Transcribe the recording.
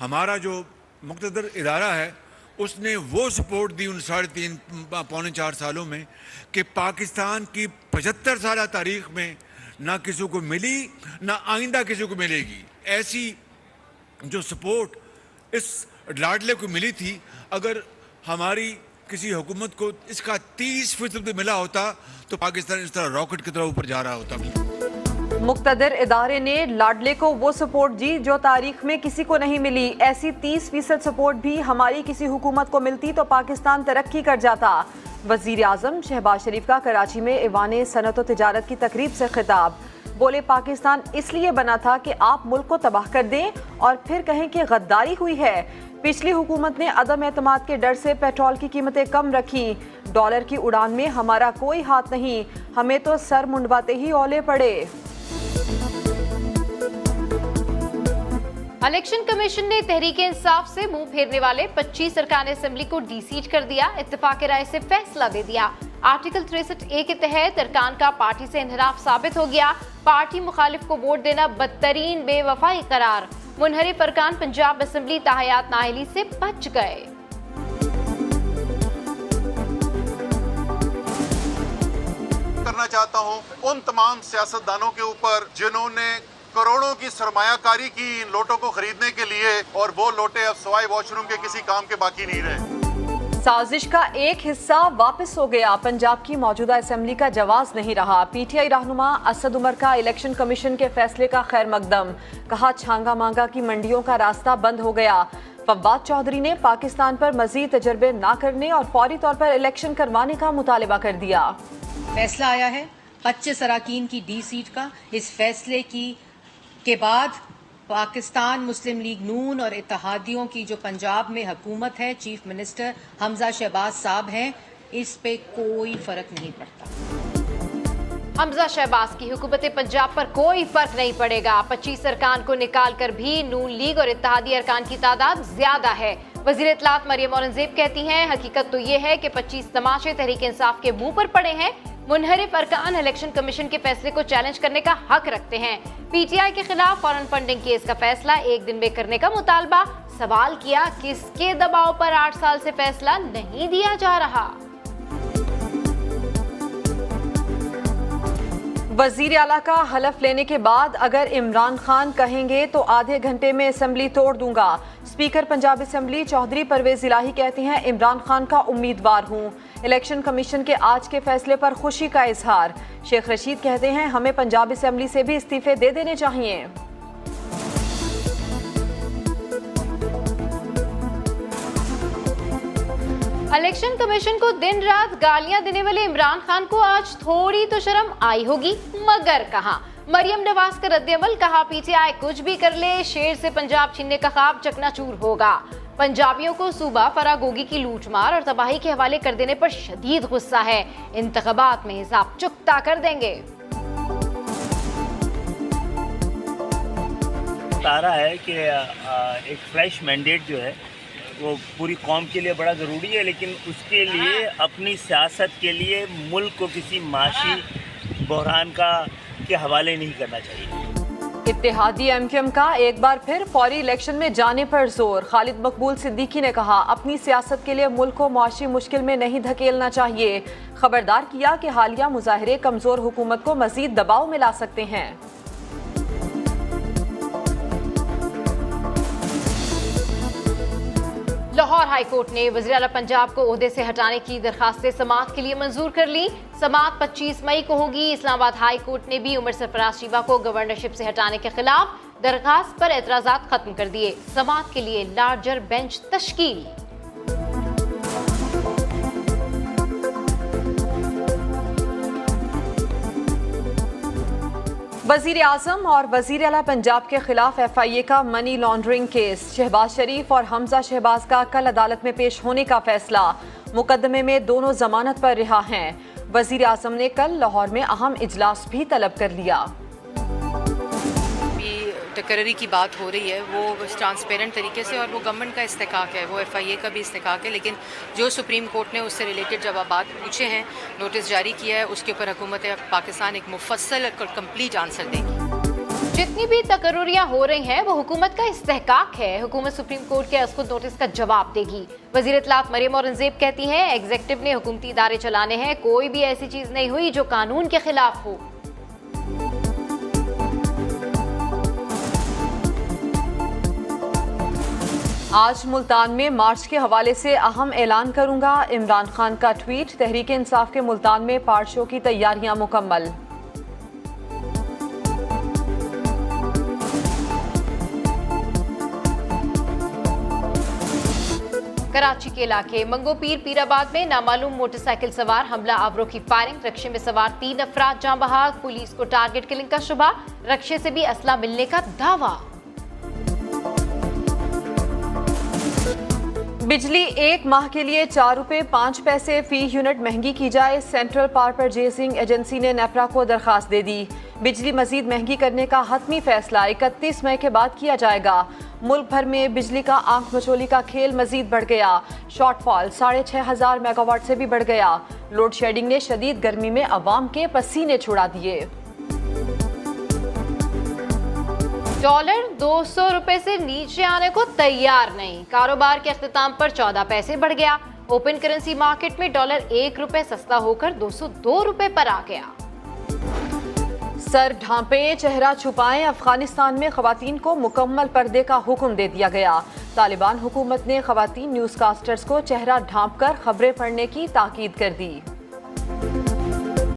हमारा जो मुक़्तदर इदारा है उसने वो सपोर्ट दी उन 3.5 पौने 4 सालों में कि पाकिस्तान की 75 साल तारीख में ना किसी को मिली ना आइंदा किसी को मिलेगी। ऐसी जो सपोर्ट इस लाडले को मिली थी, अगर हमारी किसी हुकूमत को इसका 30% भी मिला होता तो पाकिस्तान इस तरह रॉकेट की तरह ऊपर जा रहा होता। मुक़्तदर इदारे ने लाडले को वो सपोर्ट दी जो तारीख में किसी को नहीं मिली। ऐसी 30% सपोर्ट भी हमारी किसी हुकूमत को मिलती तो पाकिस्तान तरक्की कर जाता। वज़ीर आज़म शहबाज शरीफ का कराची में ऐवान सनअत व तिजारत की तकरीब से खिताब। बोले, पाकिस्तान इसलिए बना था कि आप मुल्क को तबाह कर दें और फिर कहें कि गद्दारी हुई है। पिछली हुकूमत ने अदम एतमाद के डर से पेट्रोल की कीमतें कम रखी। डॉलर की उड़ान में हमारा कोई हाथ नहीं, हमें तो सर मुंडवाते ही ओले पड़े। इलेक्शन कमीशन ने तहरीके इंसाफ से मुंह फेरने वाले 25 अरकान असेंबली को डीसीट कर दिया। इत्तेफाक राय से फैसला दे दिया। आर्टिकल 63A के तहत अरकान का पार्टी से इनहराफ साबित हो गया। पार्टी मुखालिफ को वोट देना बदतरीन बेवफाई करार। मुनहरिफ अरकान पंजाब असेंबली ताहयात नाअहली से बच गए। करना चाहता हूं उन तमाम सियासतदानों के ऊपर जिन्होंने करोड़ों की सरमायाकारी की इन लोटों को खरीदने के लिए, और वो लोटे अब सवाई वॉशरूम के किसी काम के बाकी नहीं रहे। साजिश का एक हिस्सा वापस हो गया। पंजाब की मौजूदा असेंबली का जवाज नहीं रहा। पीटीआई रहनुमा असद उमर का इलेक्शन कमीशन के फैसले का खैर मकदम। कहा, छांगा मांगा की मंडियों का रास्ता बंद हो गया। फवाद चौधरी ने पाकिस्तान पर मजीद तजर्बे न करने और फौरी तौर पर इलेक्शन करवाने का मुतालिबा कर दिया। फैसला आया है 25 अरकान की डी सीट का। इस फैसले के बाद पाकिस्तान मुस्लिम लीग नून और इत्तेहादियों की जो पंजाब में हुकूमत है, चीफ मिनिस्टर हमजा शहबाज साहब हैं, इस पे कोई फर्क नहीं पड़ता। हमजा शहबाज की हुकूमत पंजाब पर कोई फर्क नहीं पड़ेगा। 25 अरकान को निकाल कर भी नून लीग और इत्तेहादी अरकान की तादाद ज्यादा है। वज़ीर इत्तलात मरियम औरंगजेब कहती हैं, हकीकत तो ये है कि 25 तमाशे तहरीक इंसाफ के मुंह पर पड़े हैं। मुनहरिफ अरकान इलेक्शन कमीशन के फैसले को चैलेंज करने का हक रखते हैं। पीटीआई के खिलाफ फॉरेन फंडिंग केस का फैसला एक दिन में करने का मुतालबा। सवाल किया, किसके दबाव पर 8 साल से फैसला नहीं दिया जा रहा। वजीर आला का हलफ लेने के बाद अगर इमरान खान कहेंगे तो आधे घंटे में असेंबली तोड़ दूंगा। स्पीकर पंजाब असेंबली चौधरी परवेज इलाही कहते हैं, इमरान खान का उम्मीदवार हूं। इलेक्शन कमीशन के आज के फैसले पर खुशी का इजहार। शेख रशीद कहते हैं, हमें पंजाब असेंबली से भी इस्तीफे दे देने चाहिए। इलेक्शन कमीशन को दिन रात गालियां देने वाले इमरान खान को आज थोड़ी तो शर्म आई होगी, मगर कहां। मरियम नवाज का रद्द-ए-अमल, कहा, पीटीआई कुछ भी कर ले, शेर से पंजाब छीनने का ख्वाब चकनाचूर होगा। पंजाबियों को सूबा फरागोगी की लूटमार और तबाही के हवाले कर देने पर शदीद गुस्सा है। इंतखाबात में हिसाब चुकता कर देंगे। तारा है कि एक फ्रेश मैंडेट जो है वो पूरी कौम के लिए बड़ा ज़रूरी है, लेकिन उसके लिए अपनी सियासत के लिए मुल्क को किसी माशी बहरान के हवाले नहीं करना चाहिए। इत्तेहादी एमक्यूएम का एक बार फिर फौरी इलेक्शन में जाने पर जोर। खालिद मकबूल सिद्दीकी ने कहा, अपनी सियासत के लिए मुल्क को मुआशी मुश्किल में नहीं धकेलना चाहिए। खबरदार किया कि हालिया मुजाहिरे कमजोर हुकूमत को मजीद दबाव में ला सकते हैं। लाहौर हाई कोर्ट ने वज़ीर आला पंजाब को ओहदे से हटाने की दरखास्त समाअत के लिए मंजूर कर ली। समाअत 25 मई को होगी। इस्लामाबाद हाई कोर्ट ने भी उमर सरफराज शीबा को गवर्नरशिप से हटाने के खिलाफ दरखास्त पर एतराजात खत्म कर दिए। समाअत के लिए लार्जर बेंच तश्कील। वजीर आजम और वजीर आला पंजाब के खिलाफ FIA का मनी लॉन्ड्रिंग केस। शहबाज शरीफ और हमजा शहबाज का कल अदालत में पेश होने का फैसला। मुकदमे में दोनों जमानत पर रिहा हैं। वजीर आजम ने कल लाहौर में अहम इजलास भी तलब कर लिया। तकर्री की बात हो रही है वो ट्रांसपेरेंट तरीके से, और वो गवर्नमेंट का इस्तेकाक है, वो FIA का भी इस्तेकाक है, लेकिन जो सुप्रीम कोर्ट ने उससे रिलेटेड जवाबात पूछे हैं, नोटिस जारी किया है, उसके ऊपर हुकूमत पाकिस्तान एक मुफस्सल और कंप्लीट आंसर देगी। जितनी भी तकर्रुरियां हो रही हैं वो हुकूमत का इस्तेहकाक है। हुकूमत सुप्रीम कोर्ट के खुद नोटिस का जवाब देगी। वज़ीर इत्तलात मरियम औरंगजेब कहती हैं एग्जीक्यूटिव ने हुकूमती इदारे चलाने हैं, कोई भी ऐसी चीज नहीं हुई जो कानून के खिलाफ हो। आज मुल्तान में मार्च के हवाले से अहम ऐलान करूंगा, इमरान खान का ट्वीट। तहरीक इंसाफ के मुल्तान में पार्ट शो की तैयारियां मुकम्मल। कराची के इलाके मंगोपीर पीराबाद में नामालूम मोटरसाइकिल सवार हमला आवरों की फायरिंग। रक्शे में सवार 3 अफराद जाँ बहक। पुलिस को टारगेट किलिंग का शुबा। रक्शे से भी असला मिलने का दावा। बिजली 1 माह के लिए 4 रुपए 5 पैसे फी यूनिट महंगी की जाए। सेंट्रल पावर परचेजिंग एजेंसी ने नेपरा को दरखास्त दे दी। बिजली मजीद महंगी करने का हतमी फैसला 31 मई के बाद किया जाएगा। मुल्क भर में बिजली का आंख मचोली का खेल मजीद बढ़ गया। शॉर्टफॉल 6,500 मेगावाट से भी बढ़ गया। लोड शेडिंग ने शदीद गर्मी में अवाम के पसीने छुड़ा दिए। डॉलर 200 रुपए से नीचे आने को तैयार नहीं। कारोबार के अख्तिताम पर 14 पैसे बढ़ गया। ओपन करेंसी मार्केट में डॉलर 1 रुपए सस्ता होकर 202 रुपए पर आ गया। सर ढांपे, चेहरा छुपाएं। अफगानिस्तान में खवातीन को मुकम्मल पर्दे का हुक्म दे दिया गया। तालिबान हुकूमत ने खवातीन न्यूज़कास्टर्स को चेहरा ढांप कर खबरें पढ़ने की ताकीद कर दी।